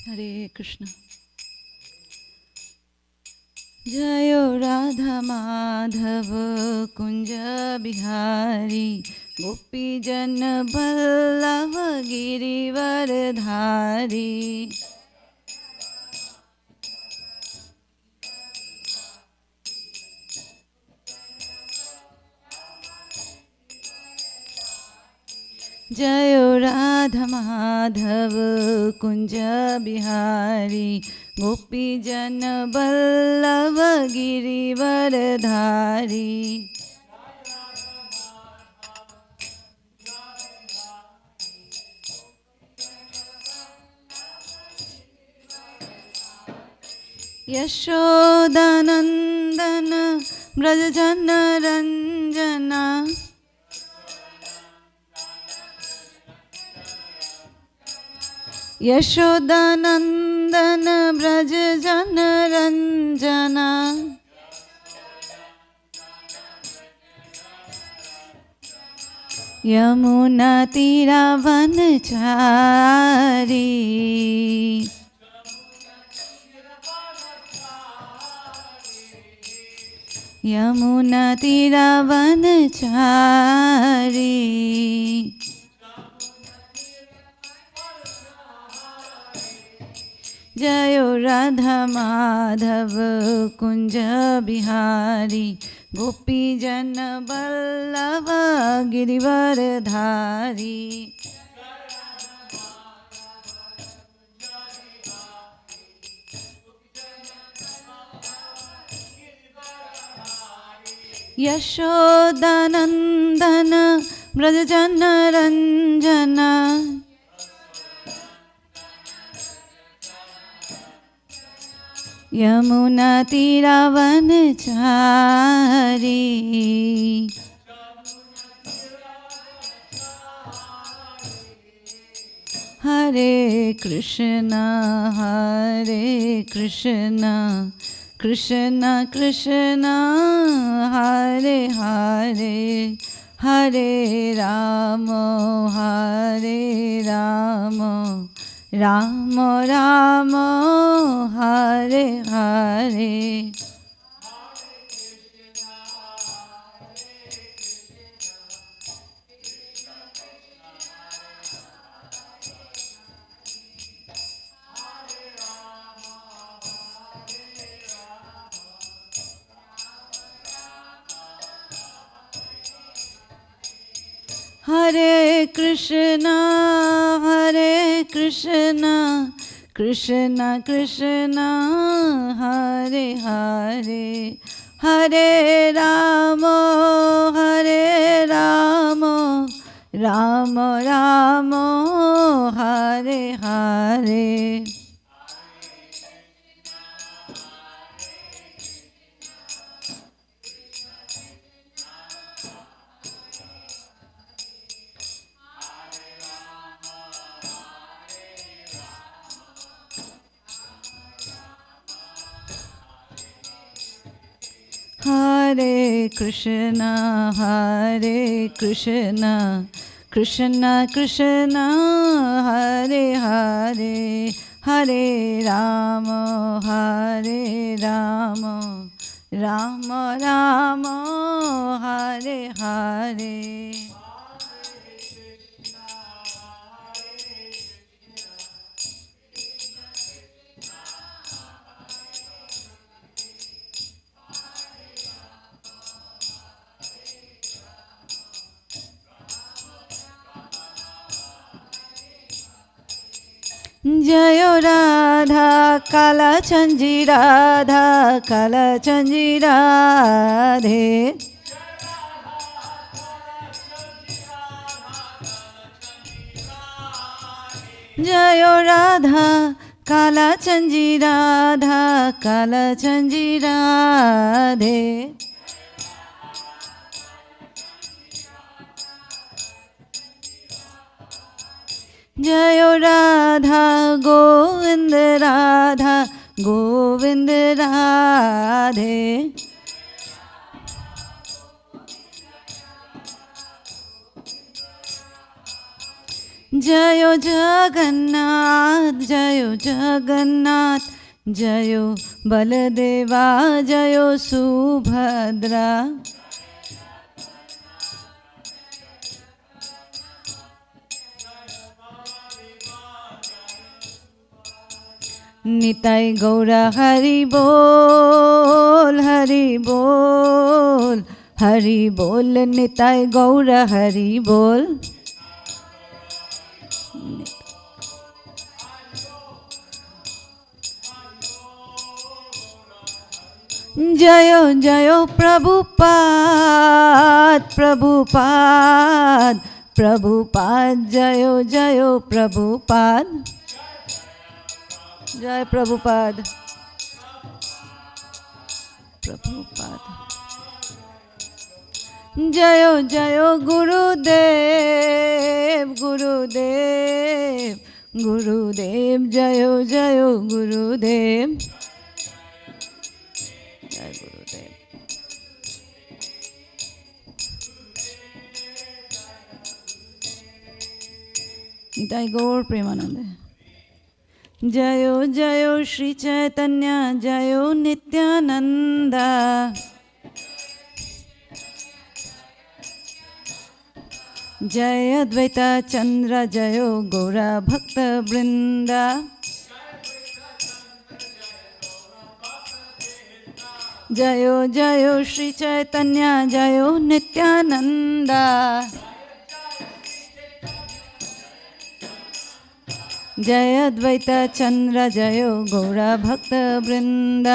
हरे कृष्ण। जयो राधा माधव कुंज बिहारी गोपी जन बल्लभ गिरिवर धारी। जयो राधा माधव कुंज बिहारी गोपी जन बल्लभ गिरिवर धारी। यशोदानंदन ब्रज जन रंजना यशोदानंदन ब्रज जन रंजना। यमुना तीरा वनचारी यमुना तीरा वनचारी। जयो राधा माधव कुंज बिहारी गोपी जन बल्लभ गिरिवर धारी। यशोदानंदन ब्रज जन रंजना यमुना तीरा वनचारी। हरे कृष्णा कृष्ण कृष्ण हरे हरे हरे राम राम राम हरे हरे। हरे कृष्णा कृष्ण कृष्ण हरे हरे हरे राम राम राम हरे हरे। हरे कृष्णा कृष्ण कृष्ण हरे हरे हरे राम राम राम हरे हरे। जयो राधा कालचंजी राधा कालचंजी राधे। जयो राधा कालचंजी राधा कालचंजी राधे। जयो राधा गोविंद राधा गोविंद राधे। जयो जगन्नाथ जयो जगन्नाथ जयो बलदेवा जयो सुभद्रा। निताई गौरा हरि बोल हरि बोल हरि बोल। निताई गौरा हरि बोल। जयो जयो प्रभुपाद प्रभुपाद प्रभुपाद जयो जयो प्रभुपाद। जय प्रभुपाद प्रभुपाद। जयो जयो गुरुदेव गुरुदेव गुरुदेव जयो जयो गुरुदेव। जय गुरुदेव। निताई गौर प्रेमानंद। जयो जयो श्री चैतन्य जयो नित्यानंद। जय अद्वैत चंद्र जयो गौरा भक्त वृंद। जयो जयो श्री चैतन्य जयो नित्यानंद। जय अद्वैत चंद्र जयो गौरा भक्त वृंद।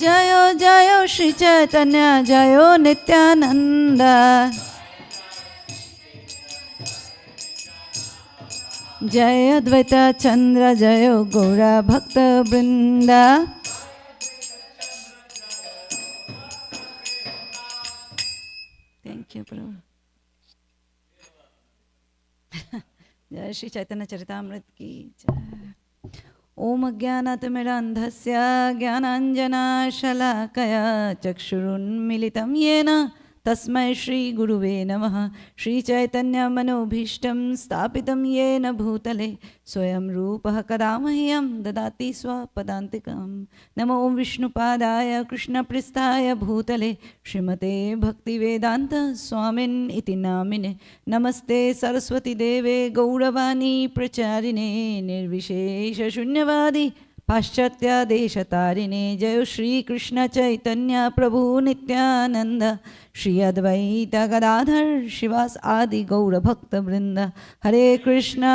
जयो जयो श्री चैतन्य जयो नित्यानंद। जय अद्वैत चंद्र जयो गौरा भक्त वृंद। थैंक यू प्रभु। जय श्री चैतन्य चरितामृत की जय। ओम अज्ञानातिमिरान्धस्य ज्ञानाञ्जनशलाकया चक्षुरुन्मीलितं येन तस्मै श्री गुरुवे नमः। श्री चैतन्य मनोभीष्टं स्थापितं येन भूतले स्वयं रूपः कदा मह्यं ददाति स्वपदान्तिकं। नमो विष्णुपादाय कृष्णपृष्ठाय भूतले श्रीमते भक्तिवेदान्त स्वामिन् इति नामिने। नमस्ते सरस्वती देवे गौरवाणी प्रचारिणे निर्विशेष शून्यवादी पाश्चात्य देशतारिणे। जय श्री कृष्ण चैतन्य प्रभु नित्यानंद श्री अद्वैत गदाधर शिवास आदि गौर भक्त वृंद। हरे Krishna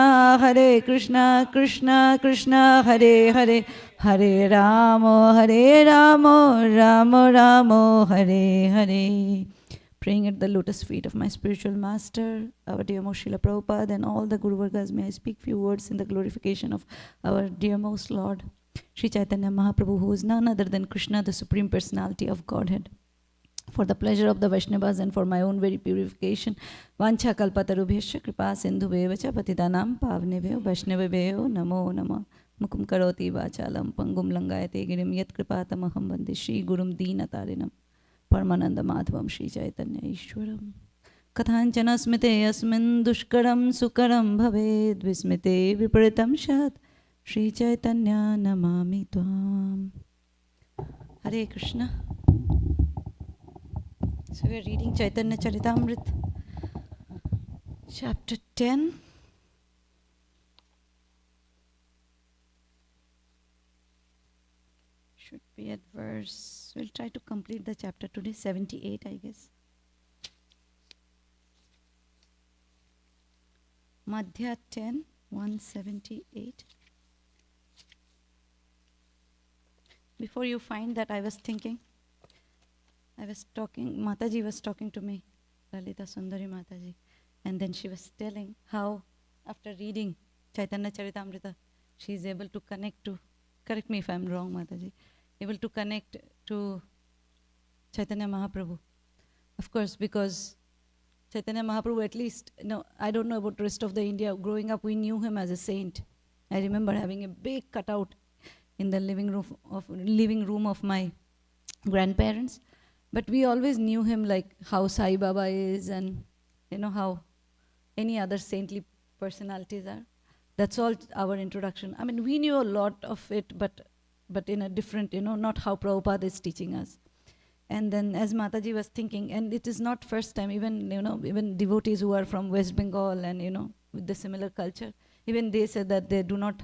Krishna Krishna Hare Hare Hare Ram Ram Ram Hare Hare. Praying at the lotus feet of my spiritual master, our dear most Srila Prabhupada, and all the Guru Vargas, may I speak few words in the glorification of our dear most Lord, Sri Chaitanya Mahaprabhu, who is none other than Krishna, the Supreme Personality of Godhead. For the pleasure of the Vaishnavas and for my own very purification, Vancha kalpatarubhyasya kripa sindhubheva cha patitanam pavnebhyo Vaishnavebhyo namo namah. Mukum karoti vachalam pangum langayate girim yat kripa tamaham vande Shri Gurum Deenatarinam परमानंद माधवम श्री चैतन्य ईश्वरम। कथांचन स्मृते अस्मिन् दुष्करं सुकरं भवेद् विस्मृते विपरीतं स्यात् श्री चैतन्य नमामि त्वाम्। हरे Krishna. So we are reading Chaitanya Charitamrita, chapter 10. Should be at verse, we'll try to complete the chapter today, 78 I guess. Madhya 10, 178. Before you find that, I was talking, Mataji was talking to me, Lalita Sundari Mataji, and then she was telling how after reading Chaitanya Charitamrita, she is able to connect to, correct me if I am wrong Mataji, able to connect to Chaitanya Mahaprabhu. Of course, because Chaitanya Mahaprabhu, at least, no, I don't know about the rest of the India, growing up we knew him as a saint. I remember having a big cutout in the living room of my grandparents. But we always knew him like how Sai Baba is, and you know how any other saintly personalities are. That's all our introduction. I mean, we knew a lot of it, but in a different, not how Prabhupada is teaching us. And then as Mataji was thinking, and it is not first time, even devotees who are from West Bengal and, with the similar culture, even they said that they do not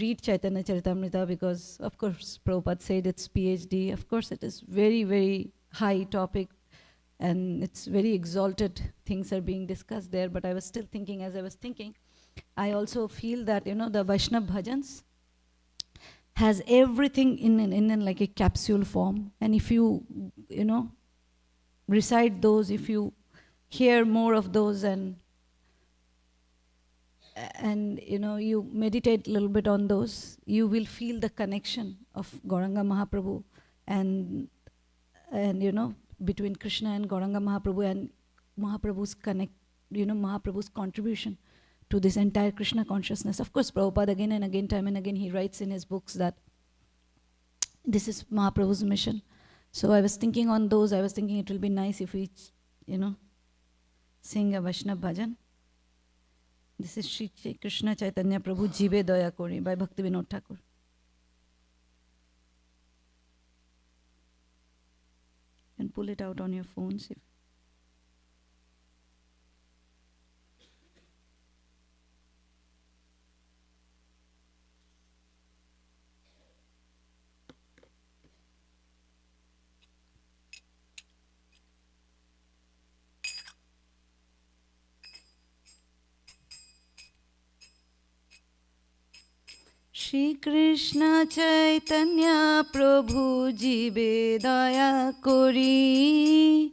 read Chaitanya Charitamrita because, of course, Prabhupada said it's PhD. Of course, it is very, very high topic and it's very exalted things are being discussed there. But I was still thinking, as I was thinking, I also feel that, the Vaishnava bhajans has everything in like a capsule form. And if you, recite those, if you hear more of those and you meditate a little bit on those, you will feel the connection of Gauranga Mahaprabhu and between Krishna and Gauranga Mahaprabhu and Mahaprabhu's Mahaprabhu's contribution to this entire Krishna consciousness. Of course, Prabhupada again and again, time and again, he writes in his books that this is Mahaprabhu's mission. So I was thinking on those, I was thinking it will be nice if we, sing a Vaishnava bhajan. This is Shri Krishna Chaitanya Prabhu Jibe Daya Kori by Bhaktivinoda Thakur. And pull it out on your phones if Shri Krishna Chaitanya Prabhu Jibe Daya Kori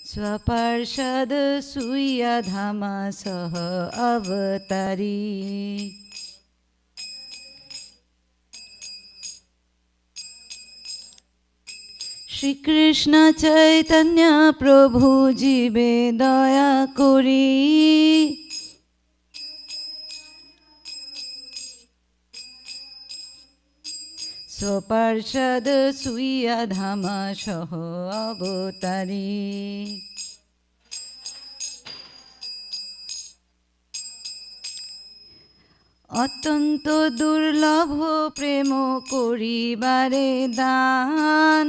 Swaparshad Suya Dhama Saha Avatari. Shri Krishna Chaitanya Prabhu Jibe Daya Kori Swaparshad Suya Dhama Saha Avatari. অত্যন্ত দুর্লভ প্রেম করিবারে দান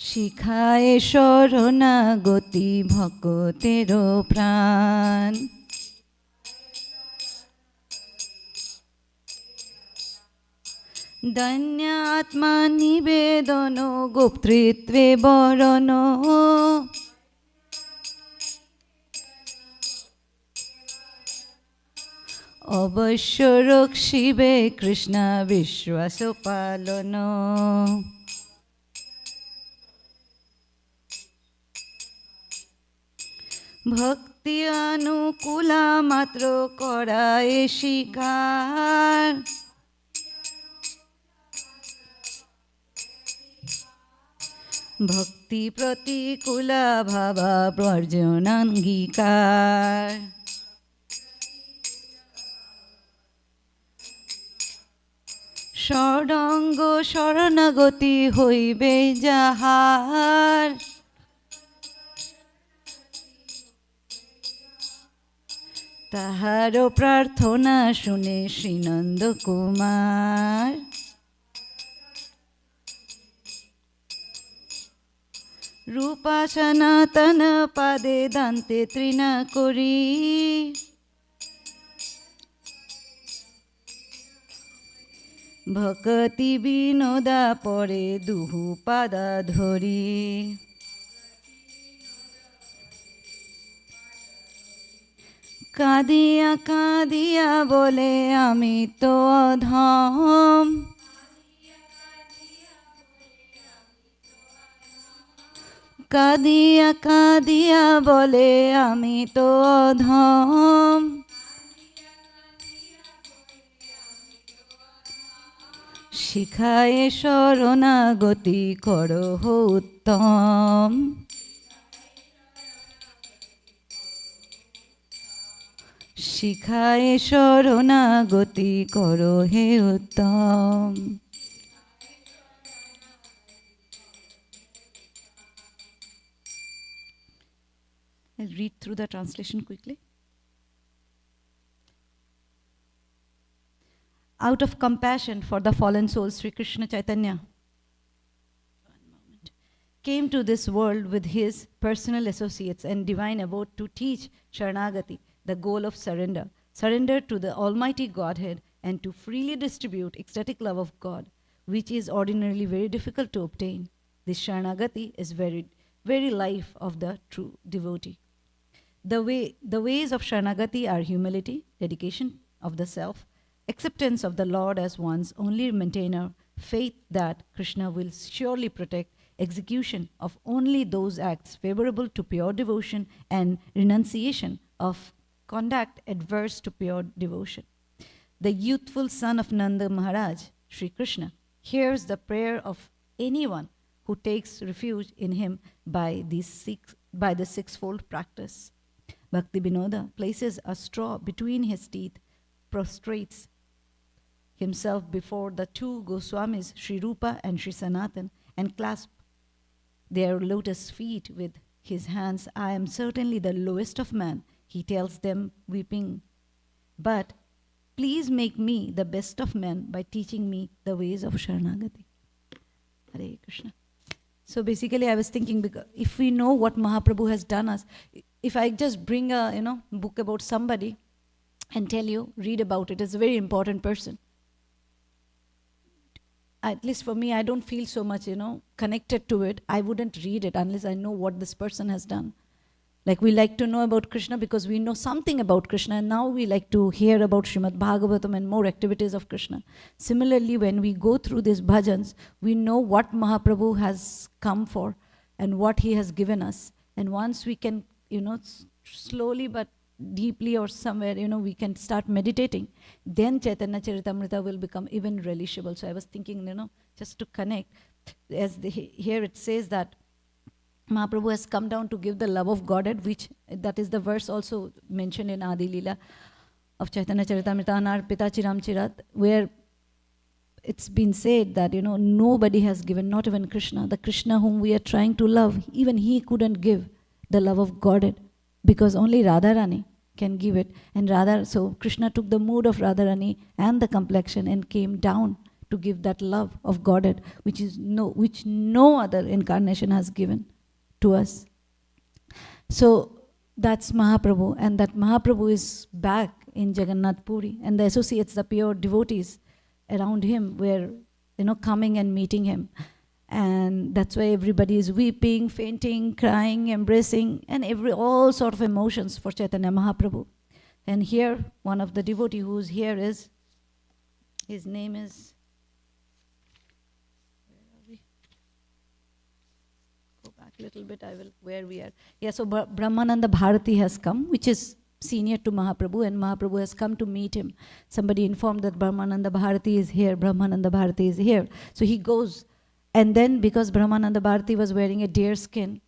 শিখায় শরণাগতি ভক্তের প্রাণ দৈন্যাত্মা নিবেদন গোপ্তৃত্বে বরণ অবশ্য রক্ষিবে কৃষ্ণ বিশ্বাস পালন ভক্তি অনুকূলা মাত্র করায় স্বীকার ভক্তি প্রতিকূলা ভাবা বর্জনাঙ্গীকার ষড়ঙ্গ শরণাগতি হইবে যাহার তাহার প্রার্থনা শুনে শ্রীনন্দ কুমার রূপা সনাতন পাদে দান্তে তৃণা করি ভকতি বিনোদা পরে দুহু পাদা ধরি কাঁদিয়া কাঁদিয়া বলে আমি তো অধম কাঁদিয়া কাঁদিয়া বলে আমি তো অধম শিখায় শরণাগতি করো উত্তম শিখায় শরণাগতি করো হে উত্তম। I'll read through the translation quickly. Out of compassion for the fallen souls, Sri Krishna Chaitanya came to this world with his personal associates and divine abode to teach Sharanagati, the goal of surrender, surrender to the Almighty Godhead, and to freely distribute ecstatic love of God, which is ordinarily very difficult to obtain. This Sharanagati is very life of the true devotee. The ways of Sharanagati are humility, dedication of the self, acceptance of the Lord as one's only maintainer, faith that Krishna will surely protect, execution of only those acts favorable to pure devotion, and renunciation of conduct adverse to pure devotion. The youthful son of Nanda Maharaj, Sri Krishna, hears the prayer of anyone who takes refuge in him by the sixfold practice. Bhakti Vinoda places a straw between his teeth, prostrates himself before the two Goswamis, Sri Rupa and Sri Sanatan, and clasps their lotus feet with his hands. I am certainly the lowest of man, he tells them, weeping. But please make me the best of men by teaching me the ways of Sharanagati. Hare Krishna. So basically I was thinking, because if we know what Mahaprabhu has done us, if I just bring a book about somebody and tell you, read about it, it's a very important person. At least for me, I don't feel so much, connected to it. I wouldn't read it unless I know what this person has done. Like, we like to know about Krishna because we know something about Krishna, and now we like to hear about Srimad Bhagavatam and more activities of Krishna. Similarly, when we go through these bhajans, we know what Mahaprabhu has come for and what he has given us. And once we can, slowly but deeply or somewhere, we can start meditating, then Chaitanya Charitamrita will become even relishable. So I was thinking, just to connect, as here it says that Mahaprabhu has come down to give the love of Godhead, which that is the verse also mentioned in Adi Leela of Chaitanya Charitamrita, Anarpita Chiram Chirat, where it's been said that, nobody has given, not even Krishna, the Krishna whom we are trying to love, even he couldn't give the love of Godhead, because only Radharani can give it. And so Krishna took the mood of Radharani and the complexion and came down to give that love of Godhead, which no other incarnation has given to us. So that's Mahaprabhu, and that Mahaprabhu is back in Jagannath Puri, and the associates, the pure devotees around him, were coming and meeting him. And that's why everybody is weeping, fainting, crying, embracing, and all sort of emotions for Chaitanya Mahaprabhu. And here, one of the devotee who's here is, his name is, where are we? Go back a little bit, where we are. Yeah, so Brahmananda Bharati has come, which is senior to Mahaprabhu, and Mahaprabhu has come to meet him. Somebody informed that Brahmananda Bharati is here, Brahmananda Bharati is here. So he goes. And then, because Brahmananda Bharati was wearing a deer skin,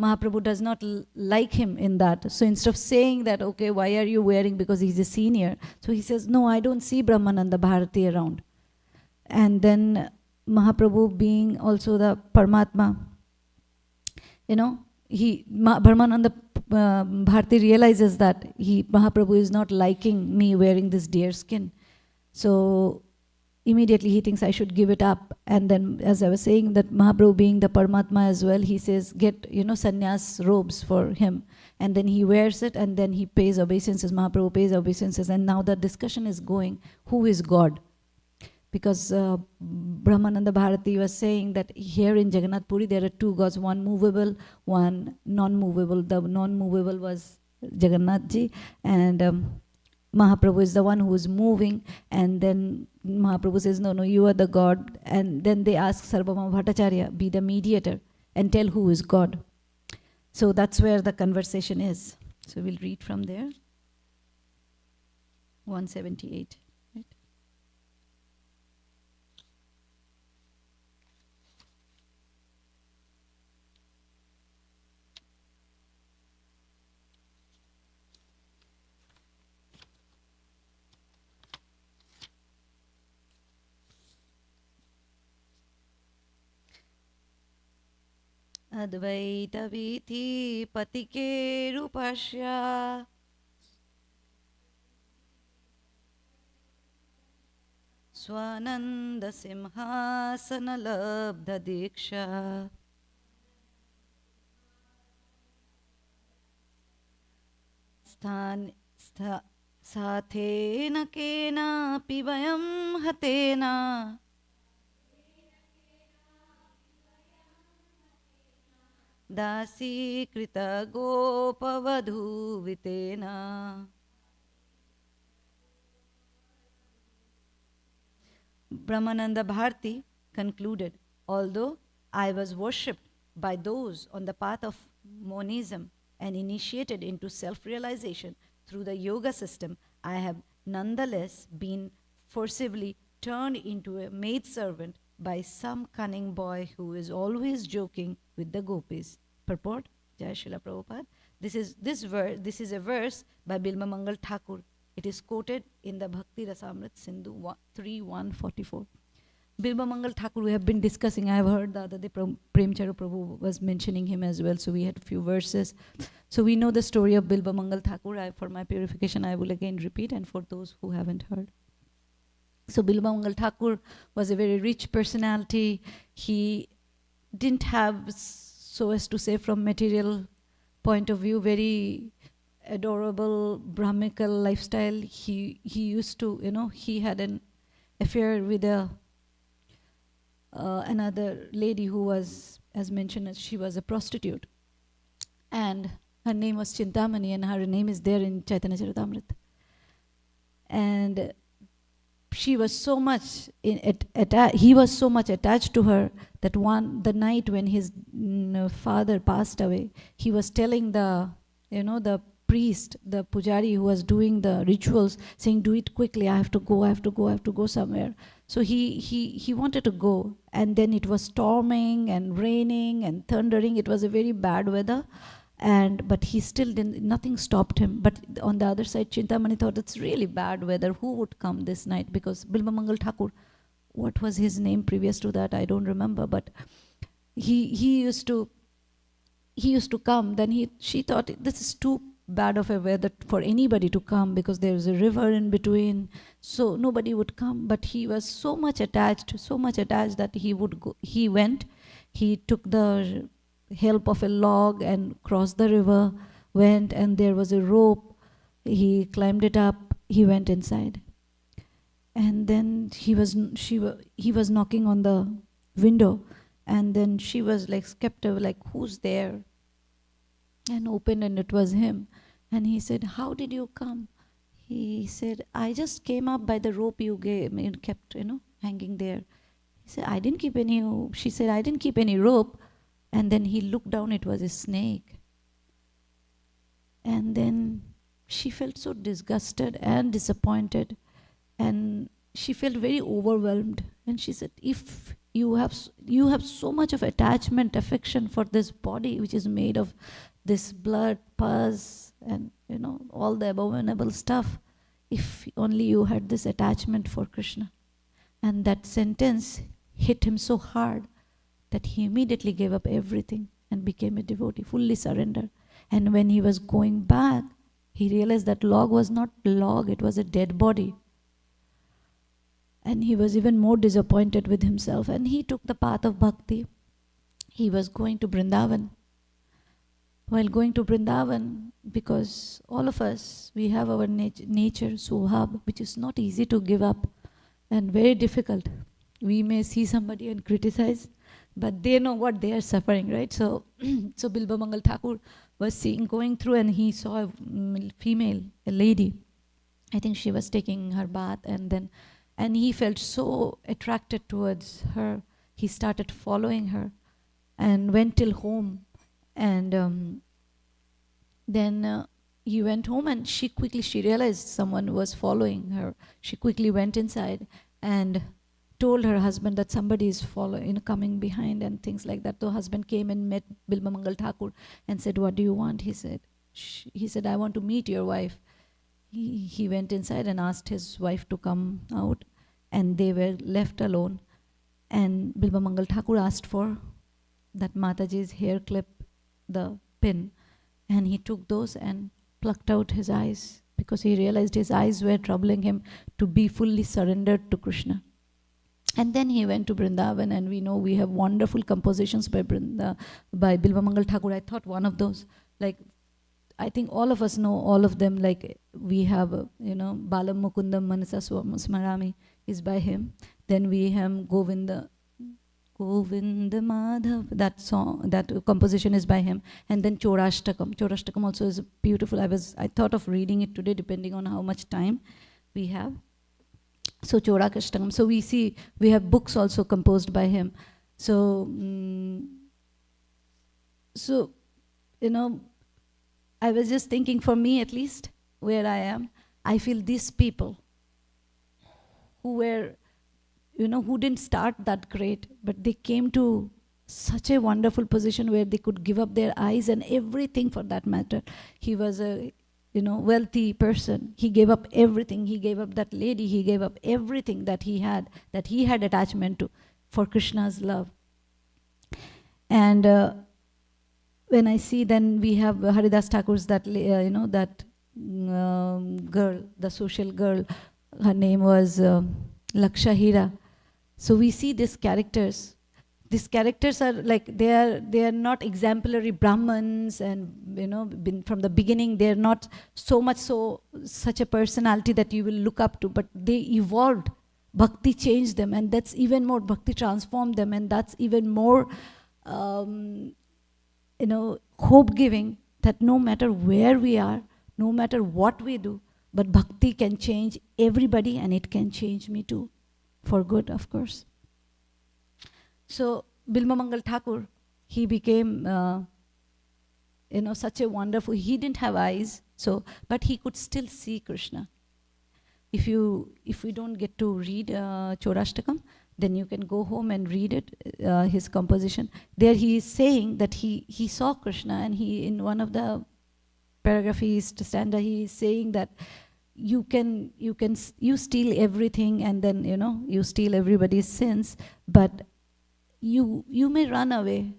Mahaprabhu does not like him in that. So instead of saying that, okay, why are you wearing, because he's a senior, so he says, no, I don't see Brahmananda Bharati around. And then Mahaprabhu, being also the Paramatma, Brahmananda Bharati realizes that Mahaprabhu is not liking me wearing this deer skin. So immediately he thinks I should give it up. And then, as I was saying, that Mahaprabhu, being the Paramatma as well, he says, get, sannyas robes for him. And then he wears it, and then he pays obeisances. Mahaprabhu pays obeisances. And now the discussion is going, who is God? Because Brahmananda Bharati was saying that here in Jagannath Puri there are two gods, one movable, one non-movable. The non-movable was Jagannath Ji, and Mahaprabhu is the one who is moving. And then Mahaprabhu says, no, you are the God. And then they ask Sarvabhauma Bhattacharya, be the mediator and tell who is God. So that's where the conversation is. So we'll read from there. 178. Right? अद्वैतवीथि पतिके रूपस्य स्वानन्दसिंहासनलब्धदीक्षा साथेन केनापि वयं हतेन दासीकृतगोपवधूवितेन Brahmananda Bharati concluded, although I was worshipped by those on the path of monism and initiated into self-realization through the yoga system, I have nonetheless been forcibly turned into a maidservant by some cunning boy who is always joking with the gopis. Purport, Jai Srila Prabhupada. This is a verse by Bilma Mangal Thakur. It is quoted in the Bhakti Rasamrit Sindhu 3.144. Bilba Mangal Thakur, we have been discussing. I have heard the other day Premchara Prabhu was mentioning him as well. So we had a few verses. So we know the story of Bilba Mangal Thakur. For my purification, I will again repeat, and for those who haven't heard. So Bilba Mangal Thakur was a very rich personality. He didn't have, so as to say, from material point of view, very adorable Brahmical lifestyle. He used to, he had an affair with another lady who was, as mentioned, she was a prostitute. And her name was Chintamani, and her name is there in Chaitanya Charitamrita. And she was so much, he was so much attached to her that the night when his father passed away, he was telling the priest, the pujari who was doing the rituals, saying, do it quickly, I have to go somewhere. So he wanted to go, and then it was storming and raining and thundering. It was a very bad weather, but he still didn't, nothing stopped him. But on the other side, Chintamani thought, it's really bad weather, who would come this night? Because Bilba Mangal Thakur, what was his name previous to that, I don't remember, but he used to come. Then she thought, this is too bad of a weather for anybody to come, because there is a river in between, so nobody would come. But he was so much attached that he would go. He went, he took the help of a log and crossed the river, went, and there was a rope. He climbed it up, he went inside, and then he was knocking on the window, and then she was like skeptical, like, who's there? And opened, and it was him. And he said, how did you come? He said, I just came up by the rope you gave me and kept, hanging there. He said, I didn't keep any. She said, I didn't keep any rope. And then he looked down, it was a snake. And then she felt so disgusted and disappointed, and she felt very overwhelmed. And she said, if you have so much of attachment, affection for this body, which is made of this blood, pus, and all the abominable stuff, if only you had this attachment for Krishna. And that sentence hit him so hard that he immediately gave up everything and became a devotee, fully surrendered. And when he was going back, he realized that log was not log, it was a dead body. And he was even more disappointed with himself, and he took the path of bhakti. He was going to Vrindavan. While going to Vrindavan, because all of us, we have our nature, swabha, which is not easy to give up and very difficult. We may see somebody and criticize, but they know what they are suffering, right? So, so Bilba Mangal Thakur was going through, and he saw a female, a lady. I think she was taking her bath, and he felt so attracted towards her. He started following her and went till home. And then he went home, and she realized someone was following her. She quickly went inside and told her husband that somebody is coming behind and things like that. The husband came and met Bilba Mangal Thakur and said, what do you want? He said, I want to meet your wife. He went inside and asked his wife to come out, and they were left alone. And Bilba Mangal Thakur asked for that Mataji's hair clip, the pin, and he took those and plucked out his eyes because he realized his eyes were troubling him to be fully surrendered to Krishna. And then he went to Vrindavan, and we know we have wonderful compositions by Bilva Mangal Thakur. I thought one of those, like, I think all of us know all of them. Like we have, Balam Mukundam Manasa Smarami is by him. Then we have Govinda Madhav, that song, that composition is by him. And then Chorashtakam. Chorashtakam also is beautiful. I thought of reading it today, depending on how much time we have. So Chorakashtakam. So we have books also composed by him. So, I was just thinking, for me at least, where I am, I feel these people who were, who didn't start that great, but they came to such a wonderful position where they could give up their eyes and everything for that matter. He was a, wealthy person. He gave up everything. He gave up that lady. He gave up everything that he had attachment to for Krishna's love. And when I see, then we have Haridas Thakur's that, that girl, the social girl, her name was Laksha Hira. So we see these characters. These characters are like, they are not exemplary Brahmins, and from the beginning they're not such a personality that you will look up to, but they evolved. Bhakti changed them, and that's even more, Bhakti transformed them, and that's even more hope-giving, that no matter where we are, no matter what we do, but Bhakti can change everybody, and it can change me too, for good, of course. So Bilva Mangal Thakur, he became, such a wonderful, he didn't have eyes, but he could still see Krishna. If we don't get to read Chorashtakam, then you can go home and read it, his composition. There he is saying that he saw Krishna, and he, in one of the paragraph, stanza, he is saying that you steal everything, and then you steal everybody's sins, but you may run away.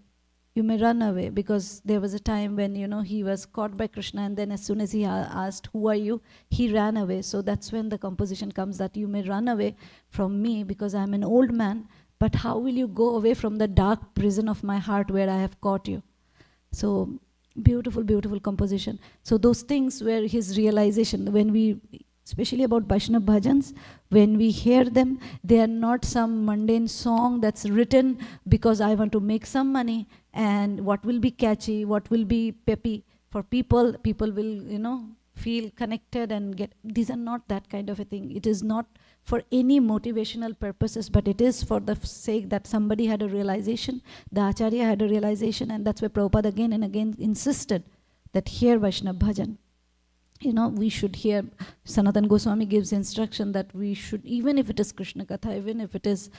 You may run away, because there was a time when he was caught by Krishna, and then as soon as he asked, "Who are you?" he ran away. So that's when the composition comes, that you may run away from me because I'm an old man, but how will you go away from the dark prison of my heart where I have caught you? So beautiful, beautiful composition. So those things were his realization. When we, especially about Vaishnava bhajans, when we hear them, they are not some mundane song that's written because I want to make some money, and what will be catchy, what will be peppy for people will, feel connected and get. These are not that kind of a thing. It is not for any motivational purposes, but it is for the sake that somebody had a realization, the Acharya had a realization, and that's why Prabhupada again and again insisted that hear Vaishnava bhajan. We should hear. Sanatana Goswami gives instruction that we should, even if it is Krishna Katha, even if it is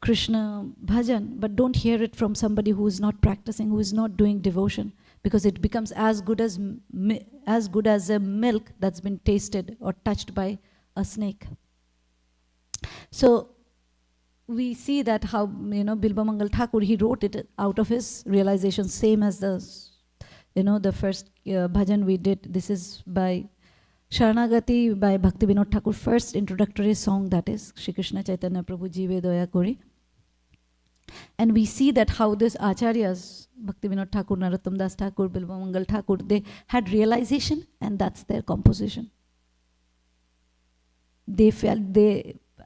Krishna bhajan, but don't hear it from somebody who is not practicing, who is not doing devotion, because it becomes as good as a milk that's been tasted or touched by a snake. So we see that how Bilva Mangal Thakur, he wrote it out of his realization, same as the first bhajan we did. This is by Sharanagati by Bhakti Vinod Thakur, first introductory song, that is Shri Krishna Chaitanya Prabhu Jive Doya Kori. And we see that how this Acharyas, Bhakti Vinod Thakur, Narottam Das Thakur, Bilva Mangal Thakur, they had realization, and that's their composition.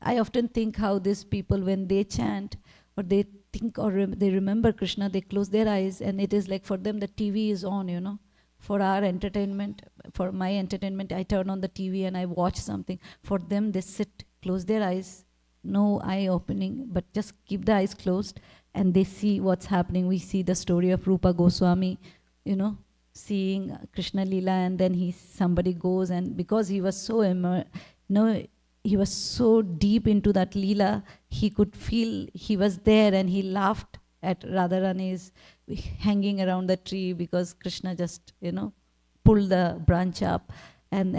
I often think how these people, when they chant, or they think, or they remember Krishna, they close their eyes, and it is like for them the TV is on, For our entertainment, for my entertainment, I turn on the TV and I watch something. For them, they sit, close their eyes, no eye opening, but just keep the eyes closed, and they see what's happening. We see the story of Rupa Goswami, seeing Krishna Leela, and then somebody goes, and because he was so he was so deep into that Leela, he could feel he was there, and he laughed at Radharani's hanging around the tree because Krishna just, pulled the branch up, and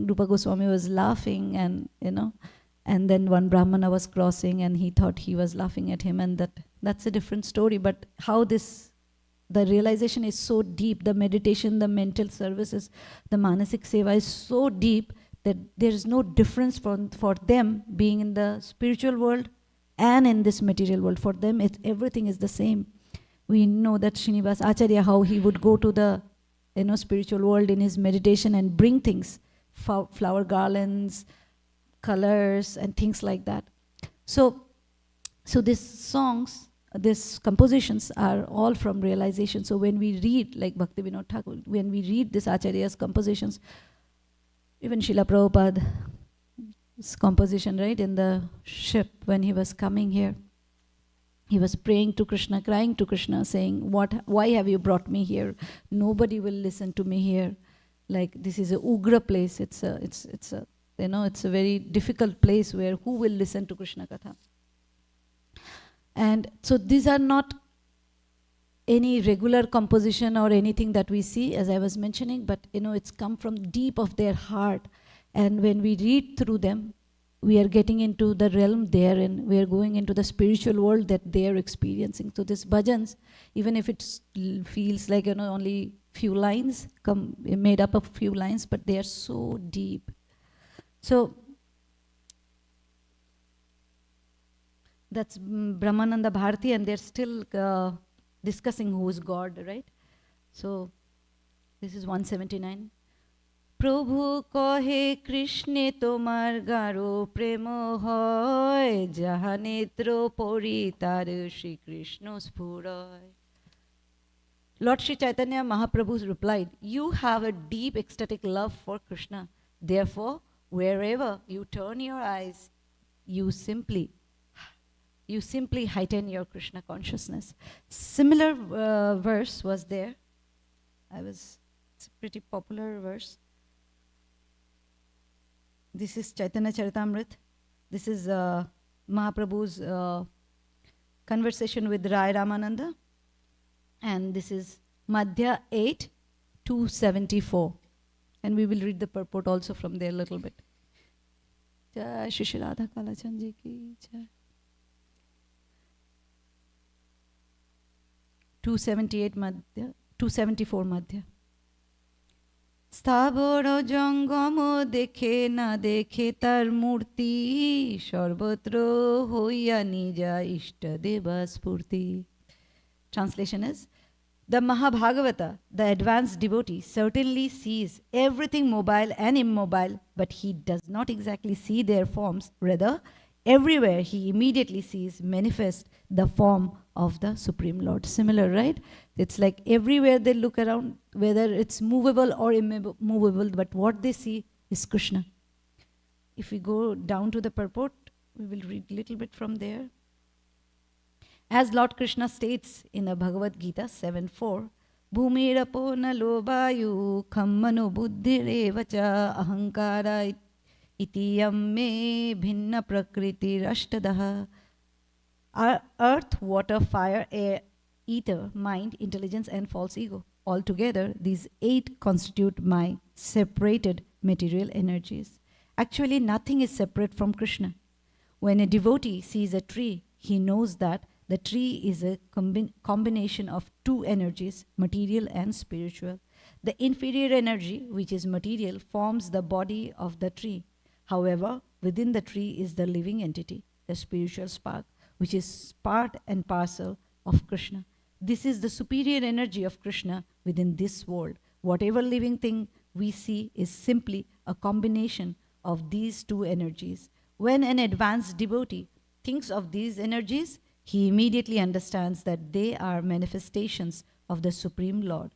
Rupa Goswami was laughing, and and then one Brahmana was crossing, and he thought he was laughing at him, and that that's a different story. But how the realization is so deep, the meditation, the mental services, the manasik seva is so deep that there is no difference for them being in the spiritual world and in this material world. For them, everything is the same. We know that Srinivas Acharya, how he would go to the spiritual world in his meditation and bring things, flower garlands, colors, and things like that. So these songs, these compositions are all from realization. So when we read, like Bhakti Vinod Thakur, when we read this Acharya's compositions, even Srila Prabhupada's composition, right, in the ship when he was coming here, he was praying to Krishna, crying to Krishna, saying, why have you brought me here? Nobody will listen to me here. Like, this is a ugra place. It's a very difficult place where who will listen to Krishna Katha? And so these are not any regular composition or anything that we see, as I was mentioning, but it's come from deep of their heart. And when we read through them, we are getting into the realm they are in. We are going into the spiritual world that they are experiencing. So these bhajans, even if it feels like only few lines, made up of few lines, but they are so deep. So that's Brahmananda Bharati, and they're still discussing who is God, right? So this is 179. প্রভু কহে কৃষ্ণে তোমার গাঢ় প্রেম হয়, যাহা নেত্র পরি তার Shrikrishna স্ফুরয়. Lord Sri Chaitanya Mahaprabhu replied, you have a deep ecstatic love for Krishna. Therefore, wherever you turn your eyes, you simply heighten your Krishna consciousness. Similar verse was there. It's a pretty popular verse. This is Chaitanya Charitamrita. This is Mahaprabhu's conversation with Rai Ramananda. And this is Madhya 8, 274. And we will read the purport also from there a little bit. Jai Shri Shri Radha Kalachand Ji ki jai. 278 Madhya, 274 Madhya. স্থাবর জঙ্গম দেখে না দেখে তার মূর্তি, সর্বত্র হইয়া নিজা ইষ্ট দেবা স্ফূর্তি. Translation is, the Mahabhagavata, the advanced devotee, certainly sees everything mobile and immobile, but he does not exactly see their forms. Rather, everywhere he immediately sees manifest the form of the Supreme Lord. Similar, right? It's like everywhere they look around, whether it's movable or immovable, but what they see is Krishna. If we go down to the purport, we will read a little bit from there. As Lord Krishna states in the Bhagavad Gita 7:4, Bhumirapo nalo vayu khammano buddhirevacha ahankara itiyam me bhinna prakriti rashtadaha. Earth, water, fire, air, ether, mind, intelligence, and false ego. Altogether, these 8 constitute my separated material energies. Actually, nothing is separate from Krishna. When a devotee sees a tree, he knows that the tree is a combination of 2 energies, material and spiritual. The inferior energy, which is material, forms the body of the tree. However, within the tree is the living entity, the spiritual spark, which is part and parcel of Krishna. This is the superior energy of Krishna within this world. Whatever living thing we see is simply a combination of these 2 energies. When an advanced devotee thinks of these energies, he immediately understands that they are manifestations of the Supreme Lord.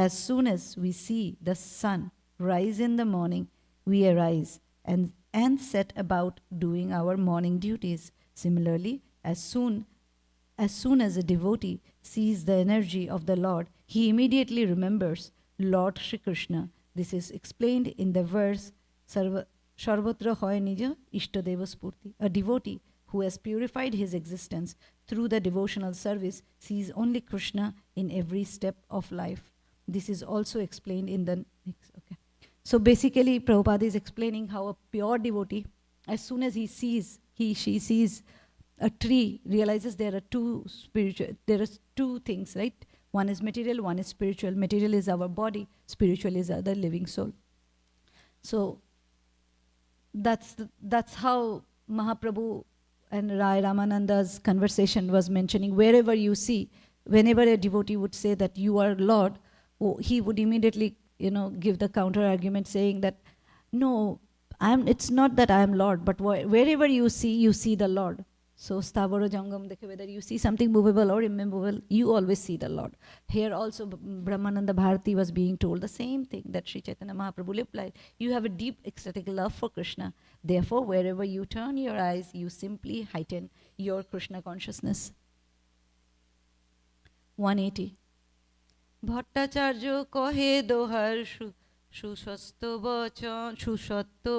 As soon as we see the sun rise in the morning, we arise and set about doing our morning duties. Similarly, as soon as a devotee sees the energy of the Lord, he immediately remembers Lord Shri Krishna. This is explained in the verse, Sarvatra hoy nija ishtadeva spurti. A devotee who has purified his existence through the devotional service sees only Krishna in every step of life. This is also explained in the next. Okay. So basically, Prabhupada is explaining how a pure devotee, as soon as she sees a tree realizes there are two things, right? One is material, one is spiritual. Material is our body, spiritual is other living soul. So that's how Mahaprabhu and Rai Ramananda's conversation was mentioning. Wherever you see, whenever a devotee would say that you are Lord, he would immediately, give the counter argument saying that, no, it's not that I am Lord, but wherever you see the Lord. So Stavara Jangam, whether you see something movable or immovable, you always see the Lord. Here also Brahmananda Bharati was being told the same thing that Sri Chaitanya Mahaprabhu replied. You have a deep ecstatic love for Krishna. Therefore, wherever you turn your eyes, you simply heighten your Krishna consciousness. 180. Bhattacharya kohe dohar susasto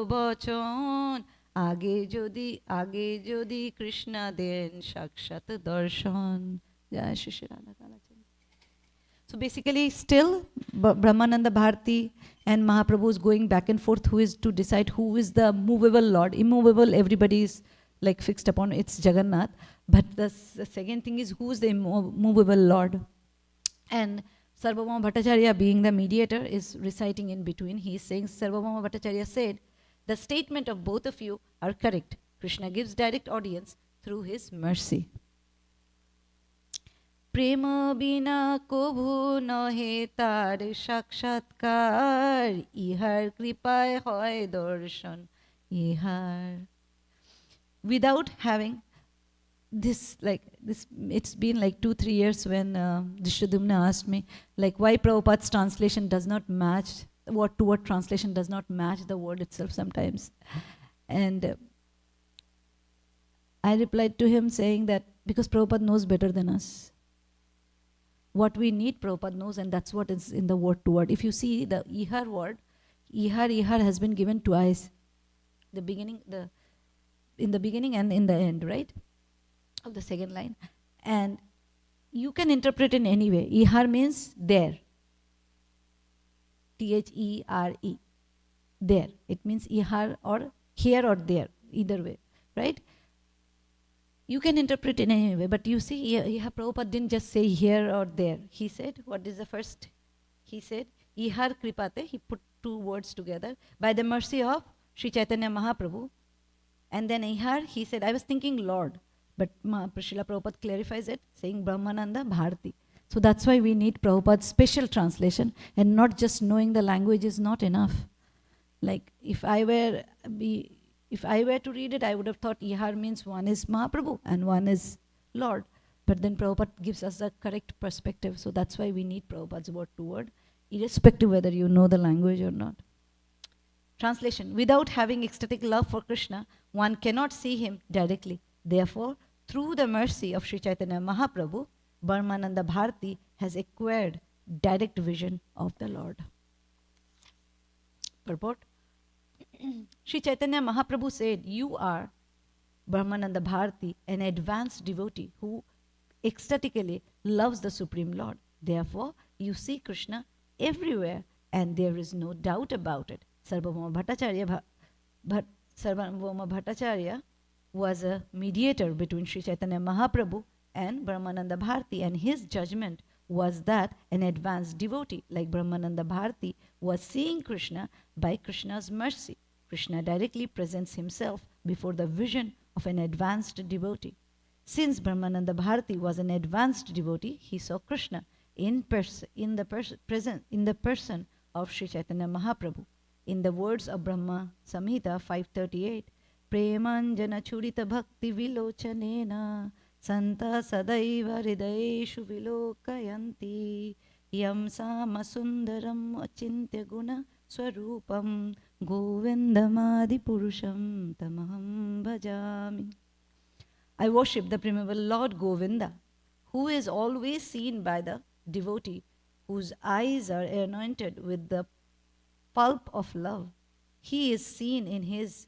bachon Age jodi Krishna den Shakshat Darshan. So basically still Brahmananda Bharati and Mahaprabhu is going back and forth who is to decide who is the movable Lord. Immovable, everybody is like fixed upon, it's Jagannath. But the second thing is who is the immovable Lord. And Sarvabhauma Bhattacharya, being the mediator, is reciting in between. He is saying, Sarvabhauma Bhattacharya said, the statement of both of you are correct. Krishna gives direct audience through his mercy. Prema bina kobhu nahe tar sakshatkar ihar kripaye hoy darshan ihar. Without having this, it's been like 2-3 years when Drishyadumna asked me, why Prabhupada's translation does not match, word to word translation does not match the word itself sometimes. And I replied to him saying that because Prabhupada knows better than us. What we need, Prabhupada knows, and that's what is in the word to word. If you see the ihar word, ihar has been given twice. In the beginning and in the end, right? Of the second line. And you can interpret in any way. Ihar means there. There. There. It means ihar or here or there. Either way. Right? You can interpret in any way. But you see, Prabhupada didn't just say here or there. He said, what is the first? He said, ihar kripate. He put two words together. By the mercy of Sri Chaitanya Mahaprabhu. And then ihar, he said, I was thinking Lord. But Srila Prabhupada clarifies it, saying Brahmananda Bharati. So that's why we need Prabhupada's special translation, and not just knowing the language is not enough. Like if I were to read it, I would have thought ihar means one is Mahaprabhu and one is Lord. But then Prabhupada gives us the correct perspective. So that's why we need Prabhupada's word to word, irrespective whether you know the language or not. Translation. Without having ecstatic love for Krishna, one cannot see him directly. Therefore, through the mercy of Sri Chaitanya Mahaprabhu, Brahmananda Bharati has acquired direct vision of the Lord. Purport. Sri Chaitanya Mahaprabhu said, you are, Brahmananda Bharati, an advanced devotee who ecstatically loves the Supreme Lord. Therefore, you see Krishna everywhere and there is no doubt about it. Sarvabhauma Bhattacharya was a mediator between Sri Chaitanya Mahaprabhu and Brahmananda Bharati, and his judgment was that an advanced devotee like Brahmananda Bharati was seeing Krishna by Krishna's mercy. Krishna directly presents himself before the vision of an advanced devotee. Since Brahmananda Bharati was an advanced devotee, he saw Krishna in the person of Sri Chaitanya Mahaprabhu. In the words of Brahma Samhita 538, Premanjana churita bhakti vilochanena santa sadaiva hridayeshu vilokayanti yam samasundaram achintya guna swarupam govindamadi purusham tamaham bhajami. I worship the primeval Lord Govinda, who is always seen by the devotee, whose eyes are anointed with the pulp of love. He is seen in his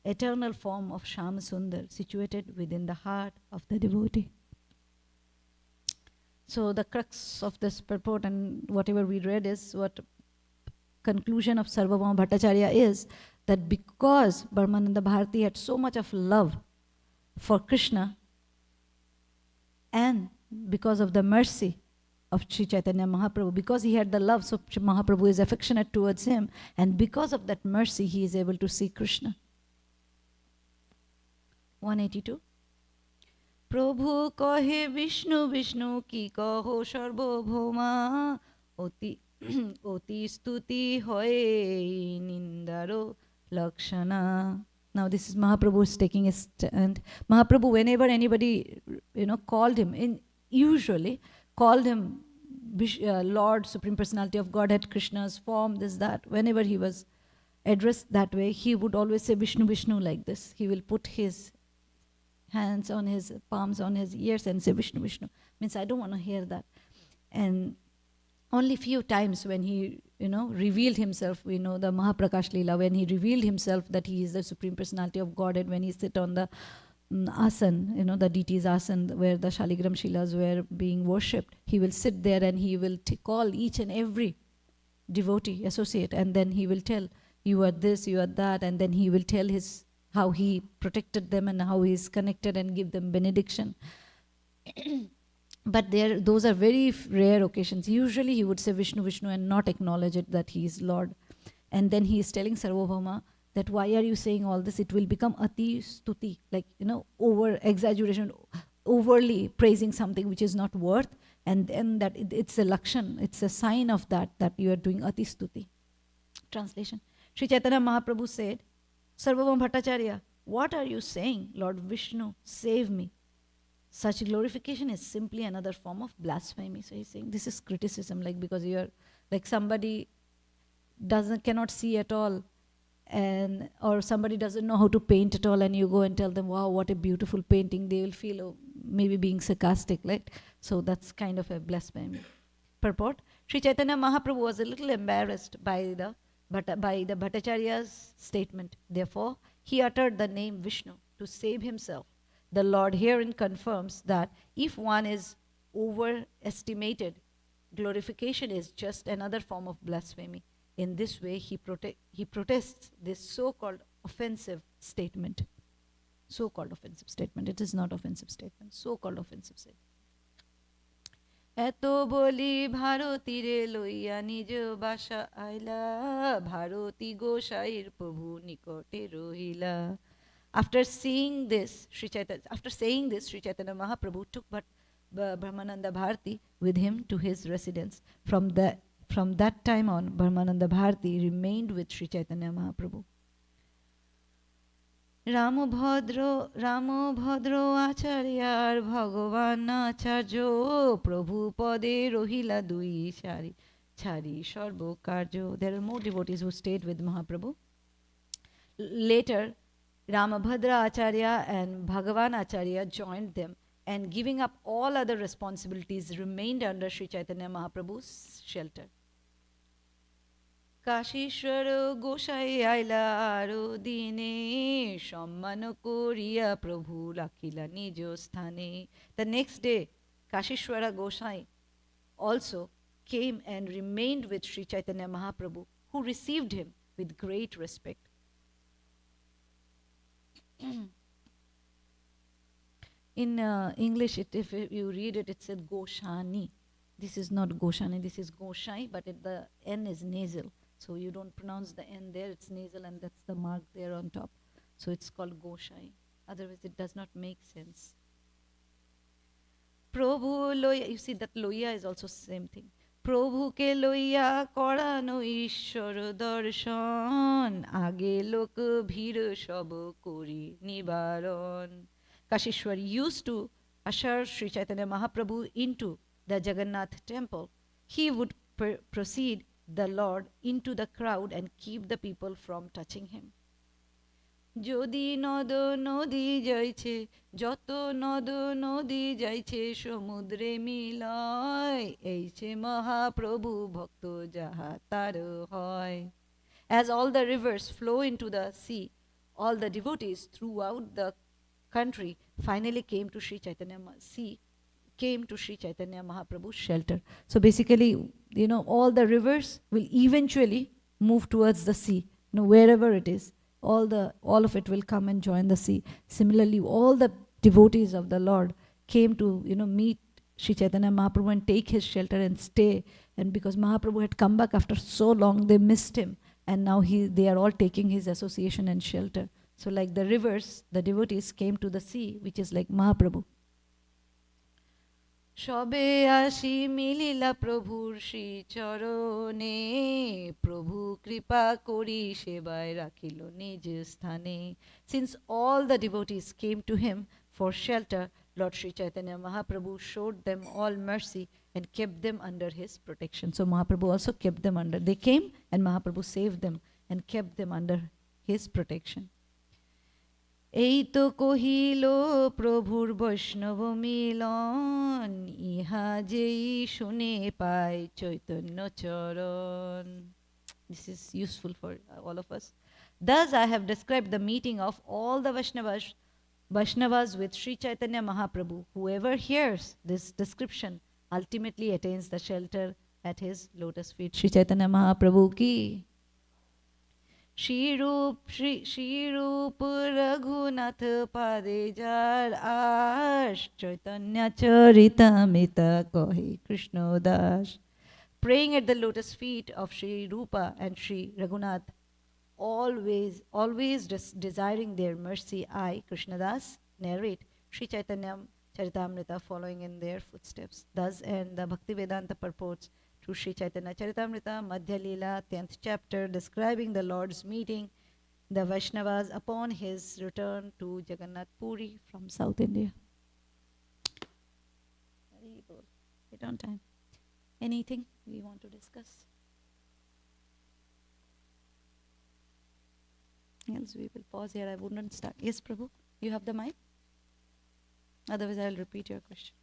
eternal form of Shama Sundar, situated within the heart of the devotee. So the crux of this purport and whatever we read is what conclusion of Sarvabhauma Bhattacharya is that because Brahmananda Bharati had so much of love for Krishna, And because of the mercy of Sri Chaitanya Mahaprabhu, because he had the love, so Mahaprabhu is affectionate towards him, and because of that mercy, he is able to see Krishna. 182. প্রভু কহে বিষ্ণু বিষ্ণু কি কহ সর্বভৌমা অতি অতি স্তুতি হয়ে নিন্দারো লক্ষণা. Now this is Mahaprabhu is taking a stand. Mahaprabhu, whenever anybody called him, usually called him Lord, Supreme Personality of Godhead, Krishna's form, this, that, whenever he was addressed that way, he would always say Vishnu, Vishnu like this. He will put his hands on his palms on his ears and say Vishnu, Vishnu. Means I don't want to hear that. And only few times when he revealed himself, we know the Mahaprakash Leela, when he revealed himself that he is the Supreme Personality of Godhead, when he sit on the asan, the deity's asan where the Shaligram Shilas were being worshipped, he will sit there and he will call each and every devotee, associate, and then he will tell, you are this, you are that, and then he will tell how he protected them and how he is connected and give them benediction. But those are very rare occasions. Usually he would say Vishnu, Vishnu and not acknowledge it that he is Lord. And then he is telling Sarvabhauma that why are you saying all this? It will become ati stuti, like, over exaggeration, overly praising something which is not worth. And then that it's a lakshan, it's a sign of that you are doing ati stuti. Translation. Sri Chaitanya Mahaprabhu said, Sarvabhauma Bhattacharya, what are you saying? Lord Vishnu, save me. Such glorification is simply another form of blasphemy. So he's saying this is criticism, like because you're like somebody cannot see at all, or somebody doesn't know how to paint at all, and you go and tell them, wow, what a beautiful painting. They will feel maybe being sarcastic, right? So that's kind of a blasphemy. Purport: Sri Chaitanya Mahaprabhu was a little embarrassed by the Bhattacharya's statement. Therefore, he uttered the name Vishnu to save himself. The Lord herein confirms that if one is overestimated, glorification is just another form of blasphemy. In this way, he protests this so-called offensive statement. So-called offensive statement. It is not offensive statement. So-called offensive statement. এত বলি ভারতীরে লইয়া নিজ বাসা আইলা ভারতী গোসাইর প্রভু নিকটে রহিলা. After saying this, Sri Chaitanya Mahaprabhu took Brahmananda Bharati with him to his residence. From that time on, Brahmananda Bharati remained with Sri Chaitanya Mahaprabhu. Rambhadra আচার্যার ভগবান আচার্য প্রভু পদে রহিলা দুই ছাড়ি সর্বকার্য. There are more devotees who stayed with Mahaprabhu. Later, Ramabhadra Acharya and Bhagavan Acharya joined them, and giving up all other responsibilities remained under Sri Chaitanya Mahaprabhu's shelter. Kashishwar গোসাই আইলা আরো দিনে সম্মান করিয়া প্রভু রাখিলা নিজ স্থানে. The next day, Kashishwara Gosai also came and remained with Sri Chaitanya Mahaprabhu, who received him with great respect. In English, if you read it, it said Goshani. This is not Goshani, this is Goshai, but the N is nasal. So you don't pronounce the N there, it's nasal, and that's the mark there on top. So it's called Goshai. Otherwise, it does not make sense. Prabhu loya, you see that loya is also same thing. Prabhu ke loya korano ishwar darshan age lok bhir shab kori nibaron. Kashishwar used to usher Sri Chaitanya Mahaprabhu into the Jagannath temple. He would proceed the Lord into the crowd and keep the people from touching him. যদি নদ নদী যাইছে যত নদ নদী যাইছে সমুদ্রে মিলয় এইছে মহাপ্রভু ভক্ত যাহা তার হয়. As all the rivers flow into the sea, all the devotees throughout the country finally came to Sri Chaitanya Mahaprabhu's shelter. So basically, all the rivers will eventually move towards the sea. Wherever it is, all of it will come and join the sea. Similarly, all the devotees of the Lord came to, meet Sri Chaitanya Mahaprabhu and take his shelter and stay. And because Mahaprabhu had come back after so long, they missed him. And now they are all taking his association and shelter. So like the rivers, the devotees came to the sea, which is like Mahaprabhu. সবে আসি মিলিলা প্রভুর শ্রী চরণে, প্রভু কৃপা করি সেবায় রাখিল নিজ স্থানে. Since all the devotees came to him for shelter, Lord Sri Chaitanya Mahaprabhu showed them all mercy and kept them under his protection. So Mahaprabhu also kept them under. They came and Mahaprabhu saved them and kept them under his protection. এই তো কহিল প্রভুর বৈষ্ণব মিলন, ইহা যেই শুনে পায় চৈতন্য চরণ. This is useful for all of us. Thus I have described the meeting of all the Vaishnavas with Sri Chaitanya Mahaprabhu. Whoever hears this description ultimately attains the shelter at his lotus feet. Sri Chaitanya Mahaprabhu ki. Shrirup Raghunath পাদে যার আশ, চৈতন্য চরিতামৃতা কহে Krishna Das. Praying at the lotus feet of Sri Rupa and Sri Raghunath, always desiring their mercy, I, Krishnadas, narrate Sri Chaitanya Charitamrita following in their footsteps. Thus end the Bhaktivedanta purports to Sri Chaitanya Charitamrita, Madhya Leela, 10th chapter, describing the Lord's meeting the Vaishnavas upon his return to Jagannath Puri from South India. Right on time. Anything we want to discuss? Else we will pause here. I wouldn't start. Yes, Prabhu, you have the mic? Otherwise, I will repeat your question.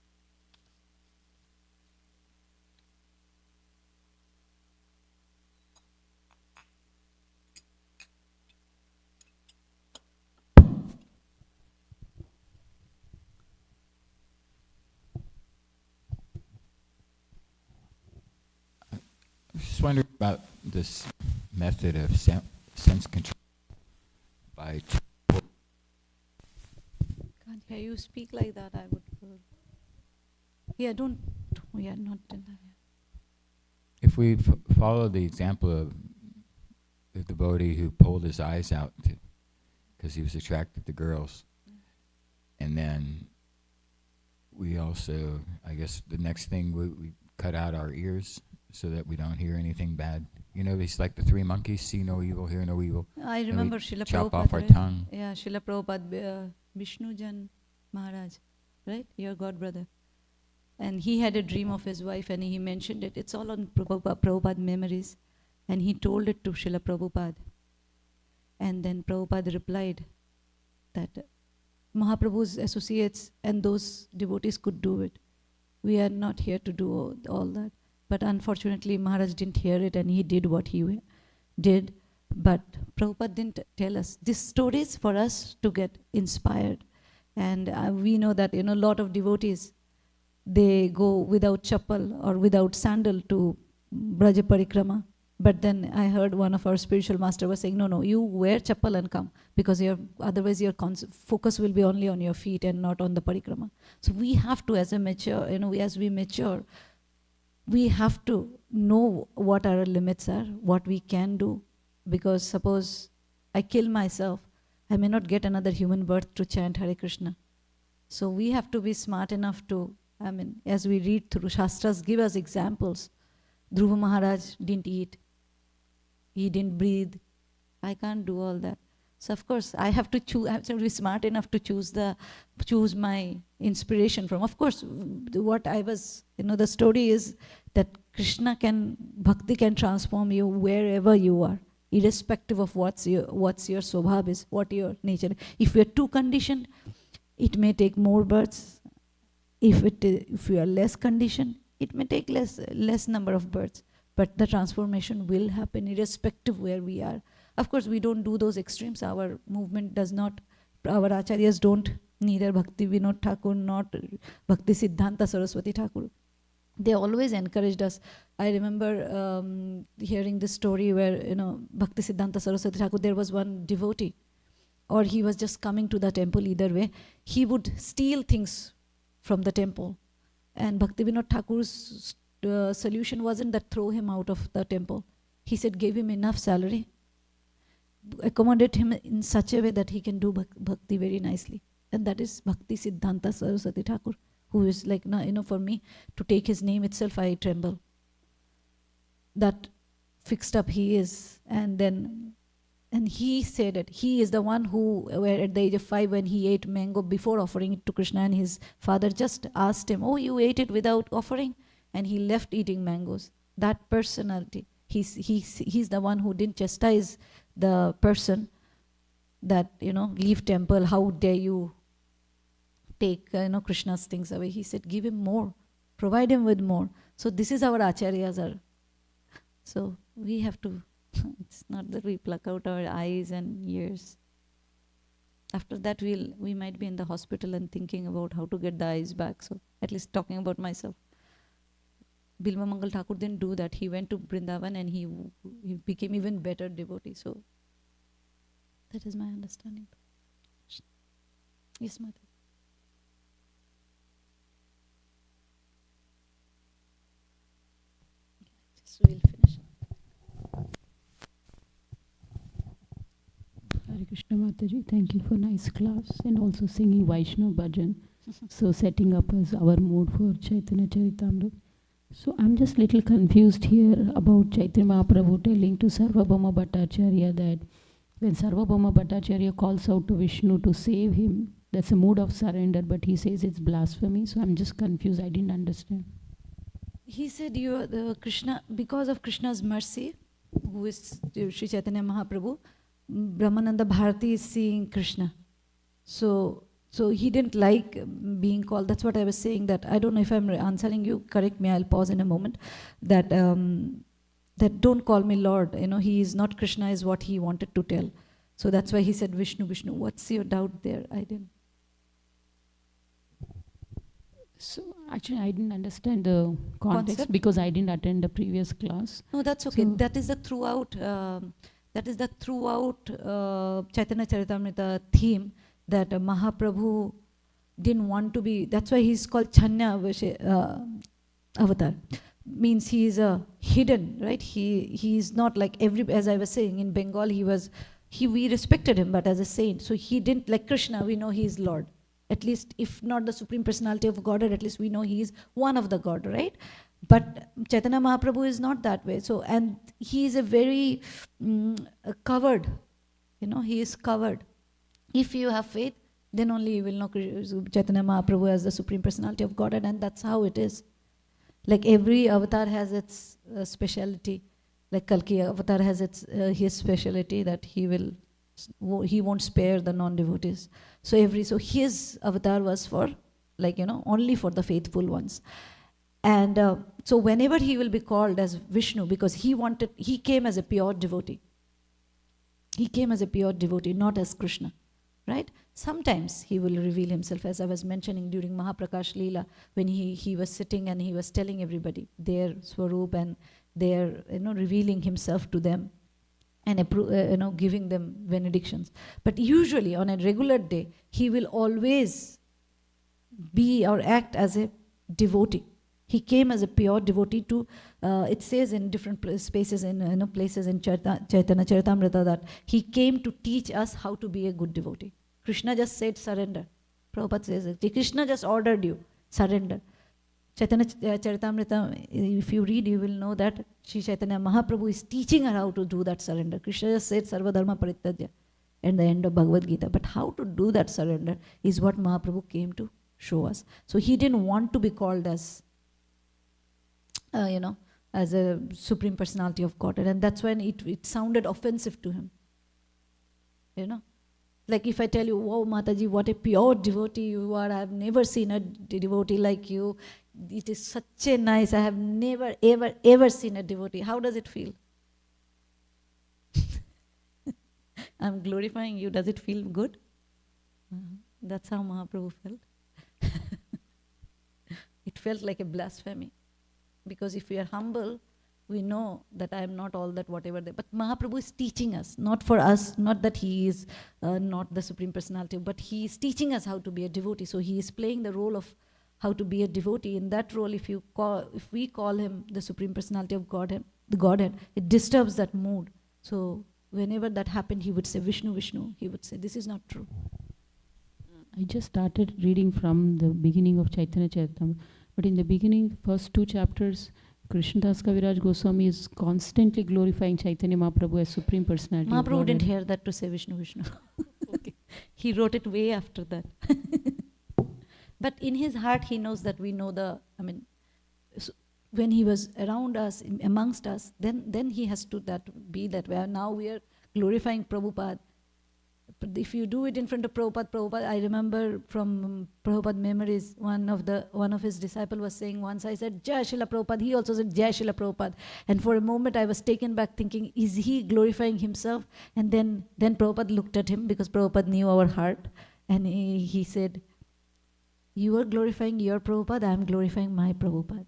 Just wondering about this method of sense control by. Can't hear you speak like that. I would. Yeah, don't. Yeah, not in that. Yeah. If we follow the example of the devotee who pulled his eyes out because he was attracted to girls, and then we also, I guess, the next thing we cut out our ears so that we don't hear anything bad. You know, it's like the three monkeys: see no evil, hear no evil. I remember Srila chop Prabhupada. off our tongue. Yeah, Srila Prabhupada, Vishnujan Maharaj, right? Your god brother. And he had a dream of his wife and he mentioned it. It's all on Prabhupada memories. And he told it to Srila Prabhupada. And then Prabhupada replied that Mahaprabhu's associates and those devotees could do it. We are not here to do all that. But unfortunately, Maharaj didn't hear it and he did what he did. But Prabhupada didn't tell us. This story is for us to get inspired. And we know that, a lot of devotees, they go without chappal or without sandal to Braja Parikrama. But then I heard one of our spiritual master was saying, no, you wear chappal and come, because otherwise your focus will be only on your feet and not on the parikrama. So we have to, as we mature, we have to know what our limits are, what we can do. Because suppose I kill myself, I may not get another human birth to chant Hare Krishna. So we have to be smart enough to, as we read through Shastras, give us examples. Dhruva Maharaj didn't eat. He didn't breathe. I can't do all that. So of course, I have to be smart enough to choose my inspiration from. Of course, what I was, the story is that Bhakti can transform you wherever you are, irrespective of what's your swabhav is, what your nature. If you are too conditioned, it may take more births. If you are less conditioned, it may take less number of births. But the transformation will happen irrespective where we are. Of course, we don't do those extremes. Our movement does not, our acharyas don't, neither Bhakti Vinod Thakur, not Bhakti Siddhanta Saraswati Thakur. They always encouraged us. I remember hearing this story where, Bhakti Siddhanta Saraswati Thakur, there was one devotee, or he was just coming to the temple either way. He would steal things from the temple. And Bhaktivinoda Thakur's solution wasn't that throw him out of the temple. He said give him enough salary, accommodate him in such a way that he can do bhakti very nicely. And that is Bhakti Siddhanta Saraswati Thakur, who is like, for me, to take his name itself, I tremble. That fixed up he is. And he said it. He is the one who, at the age of 5, when he ate mango before offering it to Krishna, and his father just asked him, oh, you ate it without offering? And he left eating mangoes. That personality. He's the one who didn't chastise the person that, leave temple, how dare you take, Krishna's things away. He said, give him more, provide him with more. So this is our acharyas are. So we have to, it's not that we pluck out our eyes and ears. After that we might be in the hospital and thinking about how to get the eyes back. So at least talking about myself. Bilva Mangal Thakur didn't do that. He went to Vrindavan and he became even better devotee. So that is my understanding. Yes, Mother. So we'll finish. Hare Krishna Mataji, thank you for nice class and also singing Vaishnav Bhajan. So setting up as our mood for Chaitanya Charitamrita. So I'm just little confused here about Chaitanya Mahaprabhu telling to Sarvabhauma Bhattacharya that when Sarvabhauma Bhattacharya calls out to Vishnu to save him, that's a mood of surrender, but he says it's blasphemy. So I'm just confused. I didn't understand. He said, "You are the Krishna, because of Krishna's mercy, who is Sri Chaitanya Mahaprabhu, Brahmananda Bharati is seeing Krishna. So he didn't like being called." That's what I was saying. That I don't know if I'm answering you. Correct me. I'll pause in a moment. That don't call me Lord. He is not Krishna, is what he wanted to tell. So that's why he said Vishnu, Vishnu. What's your doubt there? I didn't. So actually I didn't understand the context Concept? because I didn't attend the previous class. No, that's okay. So That is the throughout. Chaitanya Charitamrita theme, that Mahaprabhu didn't want to be. That's why he's called Chanya Avatar. Means he is hidden, right? He is not like as I was saying in Bengal. We respected him, but as a saint. So he didn't like Krishna. We know he is Lord. At least, if not the Supreme Personality of Godhead, at least we know he is one of the God, right? But Chaitanya Mahaprabhu is not that way. So, and he is a very covered, he is covered. If you have faith, then only you will know Chaitanya Mahaprabhu as the Supreme Personality of Godhead, and that's how it is. Like every avatar has its speciality. Like Kalki avatar has his speciality, that he won't spare the non-devotees. So his avatar was for, only for the faithful ones. And so whenever he will be called as Vishnu, because he came as a pure devotee. He came as a pure devotee, not as Krishna, right? Sometimes he will reveal himself, as I was mentioning during Mahaprakash Leela, when he was sitting and he was telling everybody their Swarup and their, revealing himself to them and giving them benedictions. But usually on a regular day, he will always be or act as a devotee. He came as a pure devotee to, it says in different spaces, in places in Chaitanya Charitamrita, that he came to teach us how to be a good devotee. Krishna just said surrender. Prabhupada says it. Krishna just ordered you, surrender. Chaitanya Charitamrita, if you read, you will know that Sri Chaitanya Mahaprabhu is teaching her how to do that surrender. Krishna just said Sarva Dharma Parityajya at the end of Bhagavad Gita. But how to do that surrender is what Mahaprabhu came to show us. So he didn't want to be called as, as a Supreme Personality of Godhead. And that's when it sounded offensive to him. Like if I tell you, wow, Mataji, what a pure devotee you are. I have never seen a devotee like you. It is such a nice, I have never, ever, ever seen a devotee. How does it feel? I'm glorifying you. Does it feel good? That's how Mahaprabhu felt. It felt like a blasphemy. Because if we are humble, we know that I am not all that, whatever. But Mahaprabhu is teaching us, not for us, not that he is not the Supreme Personality, but he is teaching us how to be a devotee. So he is playing the role of how to be a devotee. In that role, if we call him the Supreme Personality of Godhead, the Godhead, it disturbs that mood. So whenever that happened, he would say Vishnu, Vishnu. He would say, this is not true. I just started reading from the beginning of Chaitanya Charitamrita, but in the beginning, first 2 chapters, Krishnadas Kaviraj Goswami is constantly glorifying Chaitanya Mahaprabhu as Supreme Personality of Mahaprabhu didn't Godhead. hear that to say Vishnu, Vishnu. Okay. He wrote it way after that. But in his heart, he knows that we know when he was around us, amongst us, then he has to be that way. Now we are glorifying Prabhupada. But if you do it in front of Prabhupada, I remember from Prabhupada memories, one of his disciples was saying once, I said, Jai Srila Prabhupada. He also said, Jai Srila Prabhupada. And for a moment I was taken back thinking, is he glorifying himself? And then Prabhupada looked at him, because Prabhupada knew our heart. And he said, you are glorifying your Prabhupada, I am glorifying my Prabhupada.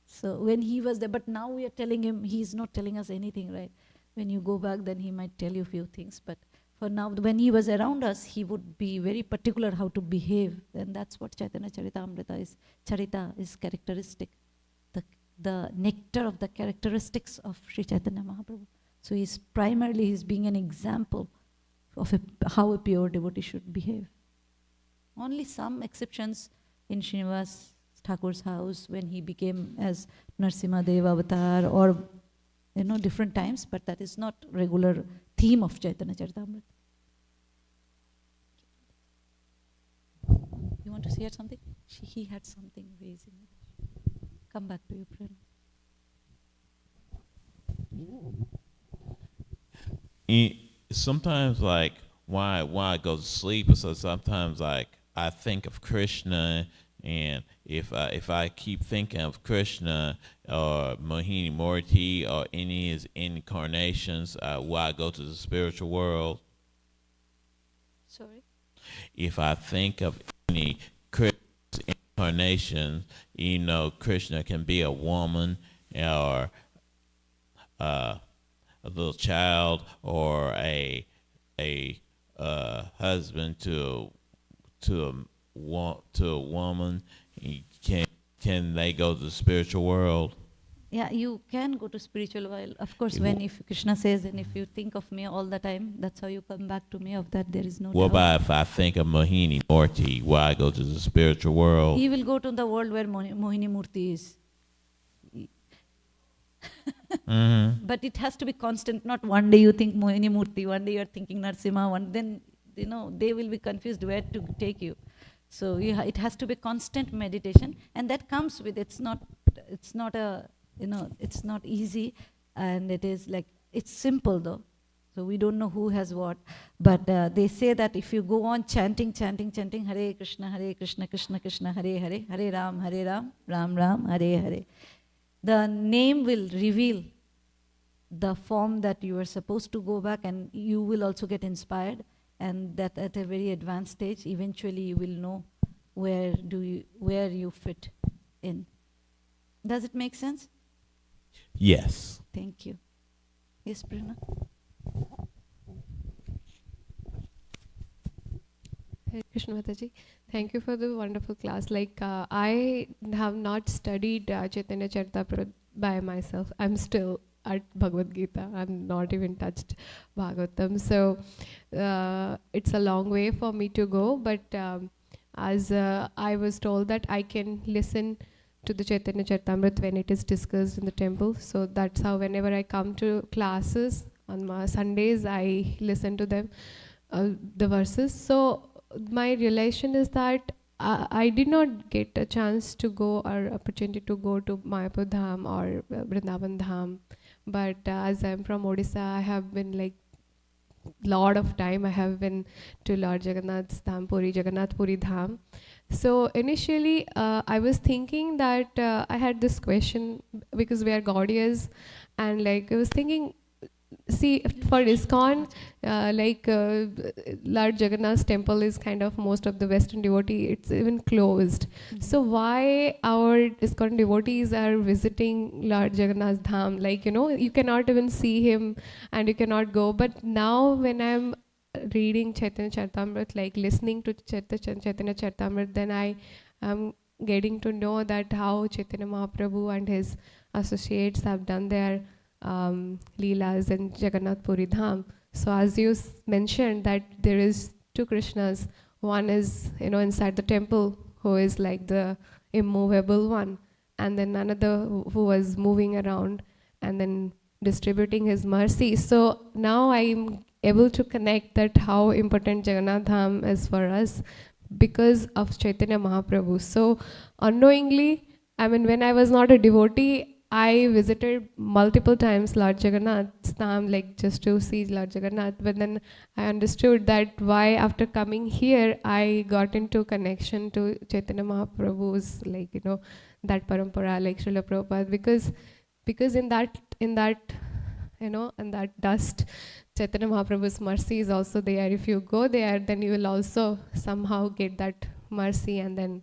So when he was there, but now we are telling him, he is not telling us anything, right? When you go back, then he might tell you a few things. But for now, when he was around us, he would be very particular how to behave. And that's what Chaitanya Charitamrita is. Charita is characteristic. The nectar of the characteristics of Sri Chaitanya Mahaprabhu. So he's being an example of how a pure devotee should behave. Only some exceptions in Srinivas Thakur's house when he became as Narsimha Deva Avatar, or different times, but that is not regular theme of Chaitanya Charitamrita. You want to say something? He had something raising. Come back to you, Prem. Sometimes, like, why I go to sleep, so sometimes, like, I think of Krishna, and if I keep thinking of Krishna or Mohini Murti or any of his incarnations, while I go to the spiritual world, Sorry? if I think of any Krishna's incarnation, Krishna can be a woman or a little child, or a husband to a woman. Can they go to the spiritual world? Yeah, you can go to spiritual world. Of course, if Krishna says, and if you think of me all the time, that's how you come back to me. Of that, there is no What doubt. about if I think of Mohini Murti, why I go to the spiritual world? He will go to the world where Mohini Murti is. Mm-hmm. But it has to be constant, not one day you think Mohini Murti, one day you are thinking Narsimha, then they will be confused where to take you. So it has to be constant meditation, and that comes with, it's not easy, and it's simple though. So we don't know who has what, but they say that if you go on chanting Hare Krishna, Krishna Krishna, Hare Hare, Hare Ram, Ram Ram, Hare Hare, the name will reveal the form that you are supposed to go back, and you will also get inspired, and that at a very advanced stage, eventually you will know where you fit in. Does it make sense? Yes. Thank you. Yes, Prerna? Hare Krishna Mataji, thank you for the wonderful class. I have not studied Chaitanya Charitamrita by myself. I'm still at Bhagavad Gita. I'm not even touched Bhagavatam. So it's a long way for me to go. But as I was told that I can listen to the Chaitanya Charitamrita when it is discussed in the temple. So that's how whenever I come to classes on my Sundays, I listen to them, the verses. So my realization is that I did not get a chance to go or opportunity to go to Mayapur Dham or Vrindavan Dham. But as I'm from Odisha, I have been lot of time I have been to Lord Jagannath's Dham, Jagannath Puri Dham. So initially I was thinking that I had this question because we are Gaudiyas, and I was thinking, see, for ISKCON, Lord Jagannath's temple is kind of most of the Western devotee, it's even closed. Mm-hmm. So why our ISKCON devotees are visiting Lord Jagannath's Dham? You cannot even see him and you cannot go. But now when I'm reading Chaitanya Charitamrita, like listening to Chaitanya Charitamrita, then I am getting to know that how Chaitanya Mahaprabhu and his associates have done their leelas in Jagannath Puri Dham. So as you mentioned that there is two Krishnas, one is inside the temple who is like the immovable one, and then another who was moving around and then distributing his mercy. So now I'm able to connect that how important Jagannath Dham is for us because of Chaitanya Mahaprabhu. So unknowingly, I mean, when I was not a devotee, I visited multiple times Lord Jagannath's Dham, like just to see Lord Jagannath. But then I understood that why after coming here, I got into connection to Chaitanya Mahaprabhu's, like, that parampara, like Srila Prabhupada, because in that in that dust, Chaitanya Mahaprabhu's mercy is also there. If you go there, then you will also somehow get that mercy, and then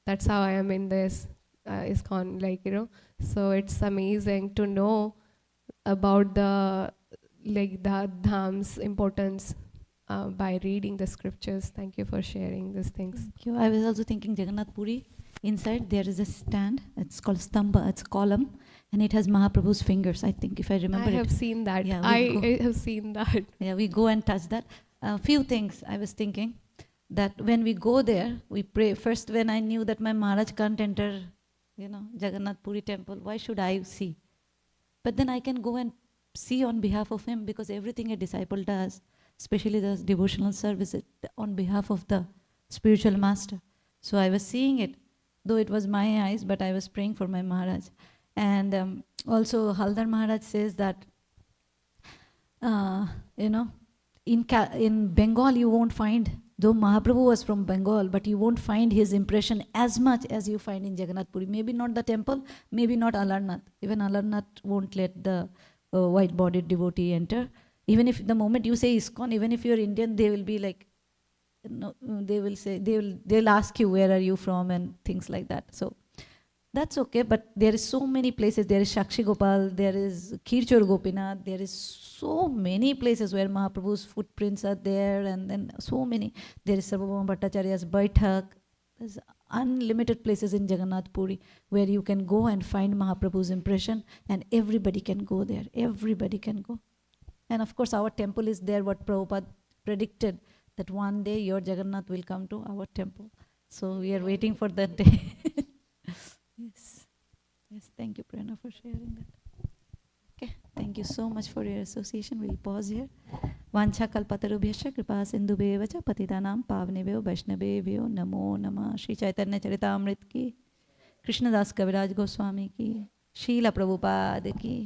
that's how I am in this ISKCON, like, So it's amazing to know about the Dham's importance by reading the scriptures. Thank you for sharing these things. Thank you. I was also thinking Jagannath Puri. Inside there is a stand. It's called stamba. It's column, and it has Mahaprabhu's fingers. I think, if I remember I have it. seen that. Yeah, I have seen that. Yeah, we go and touch that. A few things I was thinking, that when we go there, we pray. First, when I knew that my Maharaj can't enter, Jagannath Puri temple, why should I see? But then I can go and see on behalf of him, because everything a disciple does, especially the devotional service, on behalf of the spiritual master. So I was seeing it, though it was my eyes, but I was praying for my Maharaj. And also Haldar Maharaj says that, in Bengal you won't find, though Mahaprabhu was from Bengal, but you won't find his impression as much as you find in Jagannath Puri. Maybe not the temple, maybe not Alarnath. Even Alarnath won't let the white-bodied devotee enter. Even if the moment you say ISKCON, even if you're Indian, they will be like, they will say, they'll ask you where are you from and things like that. So that's okay, but there is so many places. There is Shakshi Gopal, there is Kirchor Gopinath, there is so many places where Mahaprabhu's footprints are there, and then so many. There is Sarvabhauma Bhattacharya's Baithak. There's unlimited places in Jagannath Puri where you can go and find Mahaprabhu's impression, and everybody can go there. Everybody can go. And of course our temple is there, what Prabhupada predicted, that one day your Jagannath will come to our temple. So we are waiting for that day. Yes. Yes, thank you, Prerna, for sharing that. Okay, thank you so much for your association. We'll pause here. Vancha kalpatarubhyascha kripa sindhubheva patitanam pavnebhyo vaishnavebhyo namo namah. Shri Chaitanya Charitamrita ki, Krishnadas Kaviraj Goswami ki, Srila Prabhupada ki.